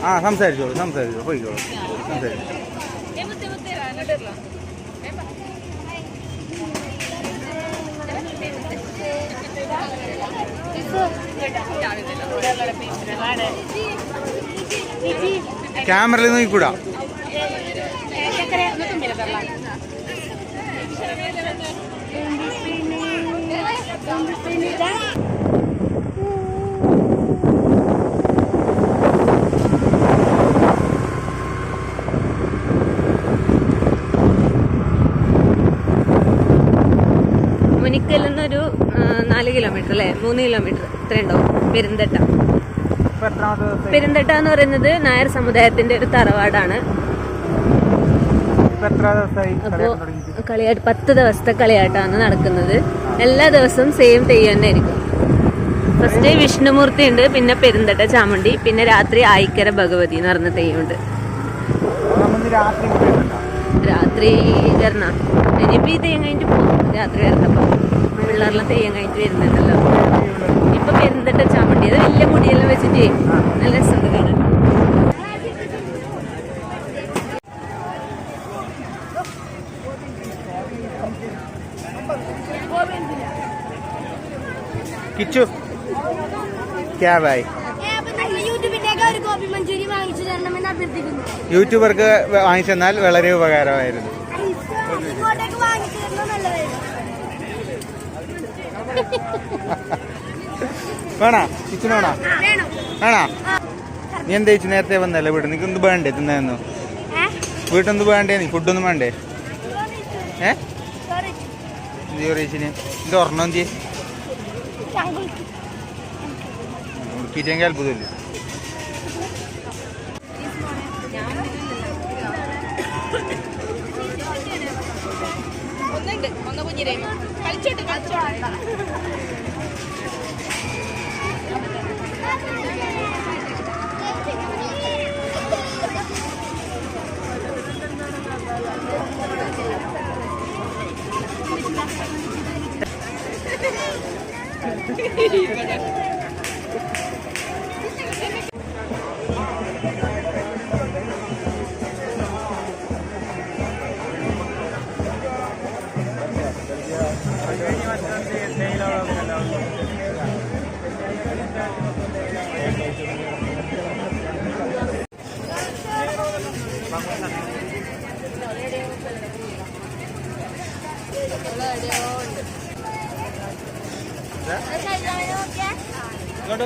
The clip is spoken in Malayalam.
ആ സംസാരിച്ചോളൂ പോയിക്കോളൂ സംസാരിച്ചു. ക്യാമറയിൽ നോക്കിക്കൂടാ. മുനിക്കൽ നിന്നൊരു 4 കിലോമീറ്റർ അല്ലേ, 3 കിലോമീറ്റർ ഇത്രയുണ്ടാവും. പെരുന്തട്ട എന്ന് പറയുന്നത് നായർ സമുദായത്തിന്റെ ഒരു തറവാടാണ്. അപ്പോ കളിയാട്ട് 10 ദിവസത്തെ കളിയാട്ടാണ് നടക്കുന്നത്. എല്ലാ ദിവസവും സെയിം തെയ്യം തന്നെ ആയിരിക്കും. ഫസ്റ്റ് വിഷ്ണുമൂർത്തി ഉണ്ട്, പിന്നെ പെരുന്തട്ട ചാമുണ്ടി, പിന്നെ രാത്രി ആയിക്കര ഭഗവതി എന്ന് പറഞ്ഞ തെയ്യമുണ്ട്. രാത്രി വരണ ഇനിയിപ്പോ ഈ തെയ്യം കഴിഞ്ഞിട്ട് പോകും. രാത്രി വരണപ്പോ പിള്ളേരെല്ലാം തെയ്യം കഴിഞ്ഞിട്ട് വരുന്നുണ്ടല്ലോ. ഇപ്പൊ പെരുന്തട്ട ചാമുണ്ടി, അത് വലിയ മുടിയെല്ലാം വെച്ചിട്ട് നല്ല രസമുണ്ട് കാണാൻ. കിച്ചു യൂട്യൂബർക്ക് വാങ്ങിച്ചു തന്നാൽ വളരെ ഉപകാരമായിരുന്നു. വേണോ കിച്ചന് വേണോ? നീ എന്താ ചേച്ചി നേരത്തെ വന്നല്ലേ വീട്ടിൽ? നിനക്ക് എന്ത് വേണ്ടേ തിന്നു? വീട്ടിൽ വേണ്ടേ? നീ ഫുഡൊന്നും വേണ്ടേ? ചോറേച്ചിന് ഇത് ഒരെണ്ണം എന്ത് ഉടുക്കിയിട്ടെങ്കിൽ അത്ഭുതമില്ല. ഇങ്ങോട്ട്